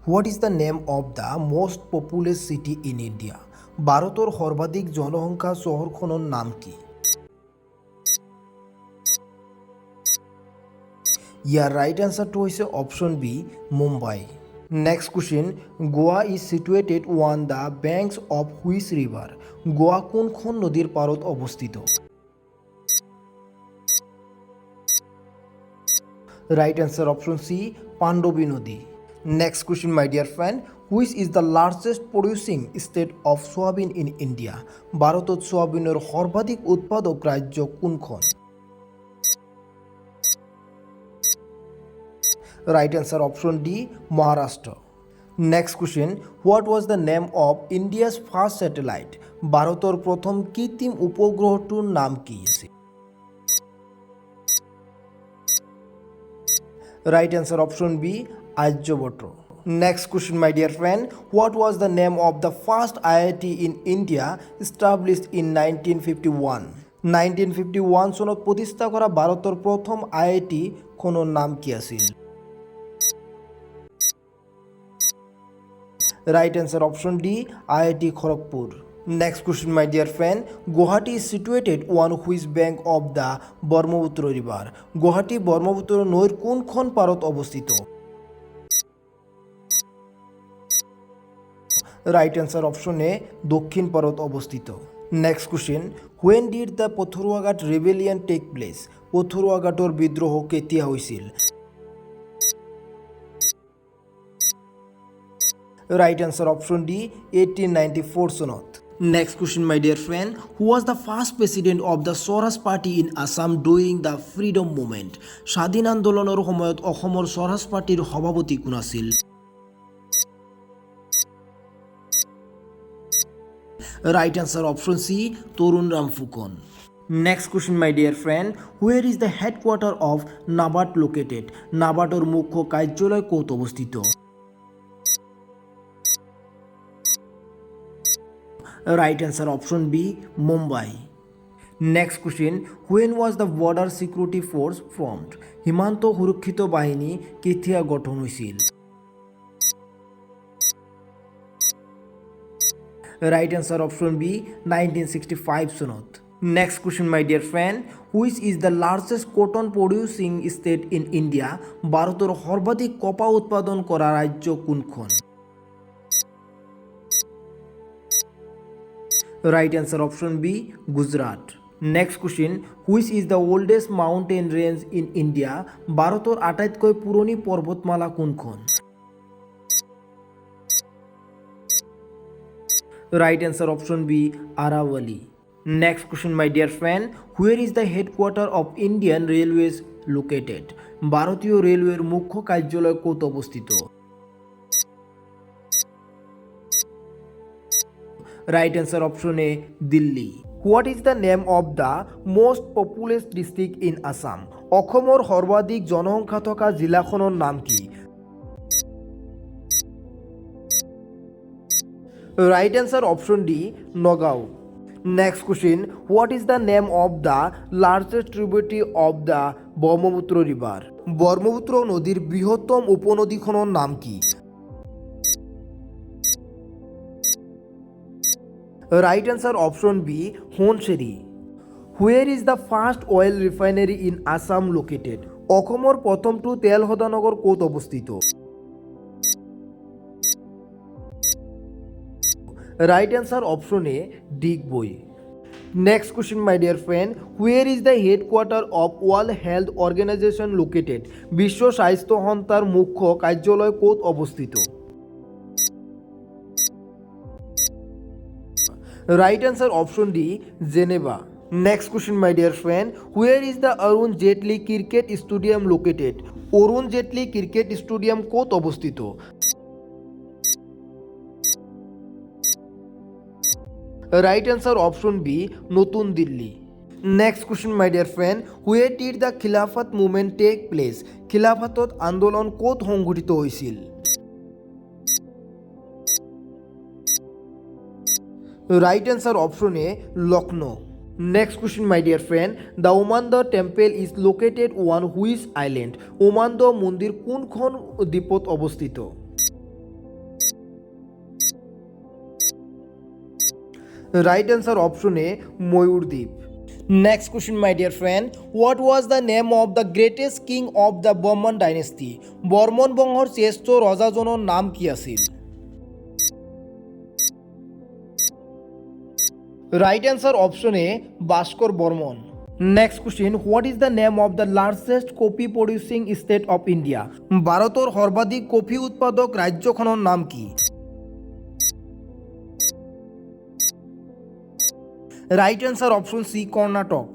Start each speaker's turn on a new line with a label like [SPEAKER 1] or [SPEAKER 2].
[SPEAKER 1] What is the name of the most populous city in India? ভাৰতৰ সৰ্বাধিক জনসংখ্যা চহৰখনৰ নাম কি? ইয়াৰ ৰাইট এনচাৰটো হৈছে option B, Mumbai. Next question, Goa is situated on the banks of which river? গোৱা কোনখন নদীৰ পাৰত অৱস্থিত? ৰাইট এনচাৰ অপশ্যন চি, পাণ্ডৱী নদী। Next question my dear friend, which is the largest producing state of soyabean in India? ভাৰতত সোয়াবিনৰ সৰ্বাধিক উৎপাদক ৰাজ্য কোনখন? Right answer option D, Maharashtra. Next question, what was the name of India's first satellite? ভাৰতৰ প্ৰথম কৃত্ৰিম উপগ্ৰহটোৰ নাম কি আছিল? Right answer option B, Aryabhata. Next question my dear friend, what was the name of the first IIT in India established in 1951? 1951 চনত প্ৰতিষ্ঠা কৰা ভাৰতৰ প্ৰথম IIT খনৰ নাম কি আছিল? Right answer option D, IIT Kharagpur. Next question my dear friend, Guwahati is situated on which bank of the Brahmaputra river? Guwahati Brahmaputra নৈৰ কোনখন পাৰত অৱস্থিত? ৰাইট এনচাৰ অপশ্যন এ, দক্ষিণ পাৰত অৱস্থিত। Next question, when did the Pathruaghat rebellion take place? পথৰুৱাঘাটৰ বিদ্ৰোহ কেতিয়া হৈছিল? ৰাইট এনচাৰ অপশ্যন ডি, 1894 চনত। Next question my dear friend, who was the first president of the Swaraj party in Assam during the freedom movement? স্বাধীন আন্দোলনৰ সময়ত অসমৰ স্বৰাজ পাৰ্টিৰ সভাপতি কোন আছিল? Right answer option C, Tarun Ram Phukan. Next question my dear friend, where is the headquarter of NABARD located? নাবাৰ্ডৰ মুখ্য কাৰ্যালয় ক'ত অৱস্থিত? Right answer option B, Mumbai. Next question, when was the border security force formed? সীমান্ত সুৰক্ষিত বাহিনী কেতিয়া গঠন হৈছিল? ৰাইট এনচাৰ অপশ্যন বি, 1965 চনত। Next question my dear friend, which is the largest cotton producing state in India? ভাৰতৰ সৰ্বাধিক কপাহ উৎপাদন কৰা ৰাজ্য কোনখন? Right answer option B, Gujarat. Next question, which is the oldest mountain range in India? ভাৰতৰ আটাইতকৈ পুৰণি পৰ্বতমালা কোনখন? Right answer option B, Aravalli. Next question my dear friend, where is the headquarter of Indian Railways located? ভাৰতীয় ৰেলৱেৰ মুখ্য কাৰ্যালয় ক'ত অৱস্থিত? Right answer option A, Delhi. What is the name of the most populous district in Assam? অসমৰ সৰ্বাধিক জনসংখ্যা থকা জিলাখনৰ নাম কি? Right answer option D, Nagaon. Next question, what is the name of the largest tributary of the Brahmaputra river? Brahmaputra নদীৰ বৃহত্তম উপনদীখনৰ নাম কি? ৰাইট এনচাৰ অপশ্যন বি, সোণচেৰি। Where is the first oil refinery in Assam located? অসমৰ প্ৰথমটো তেল শোধনাগাৰ ক'ত অৱস্থিত? Right answer option A, Digboi. Next question my dear friend, where is the headquarter of World Health Organization located? বিশ্ব স্বাস্থ্য সংস্থাৰ মুখ্য কাৰ্যালয় ক'ত অৱস্থিত? Right answer option D, Geneva. Next question my dear friend, where is the Arun Jaitley cricket stadium located? Arun Jaitley cricket stadium ক'ত অৱস্থিত? Right answer option B, নতুন Delhi. Next question my dear friend, where did the Khilafat movement take place? খিলাফতত আন্দোলন ক'ত সংঘটিত হৈছিল? Right answer option A, Lucknow. Next question my dear friend, the Umananda temple is located on which island? উমান্দ মন্দিৰ কোনখন দ্বীপত অৱস্থিত? Right answer option A Mayurdwip. Next question my dear friend, what was the name of the greatest king of the Varman dynasty? Varman বংশৰ শ্ৰেষ্ঠ ৰজাজনৰ নাম কি আছিল? Right answer option A Bhaskar Varman. Next question, what is the name of the largest coffee producing state of India? ভাৰতৰ সৰ্বাধিক coffee উৎপাদক ৰাজ্যখনৰ নাম কি? Right answer option C Karnataka.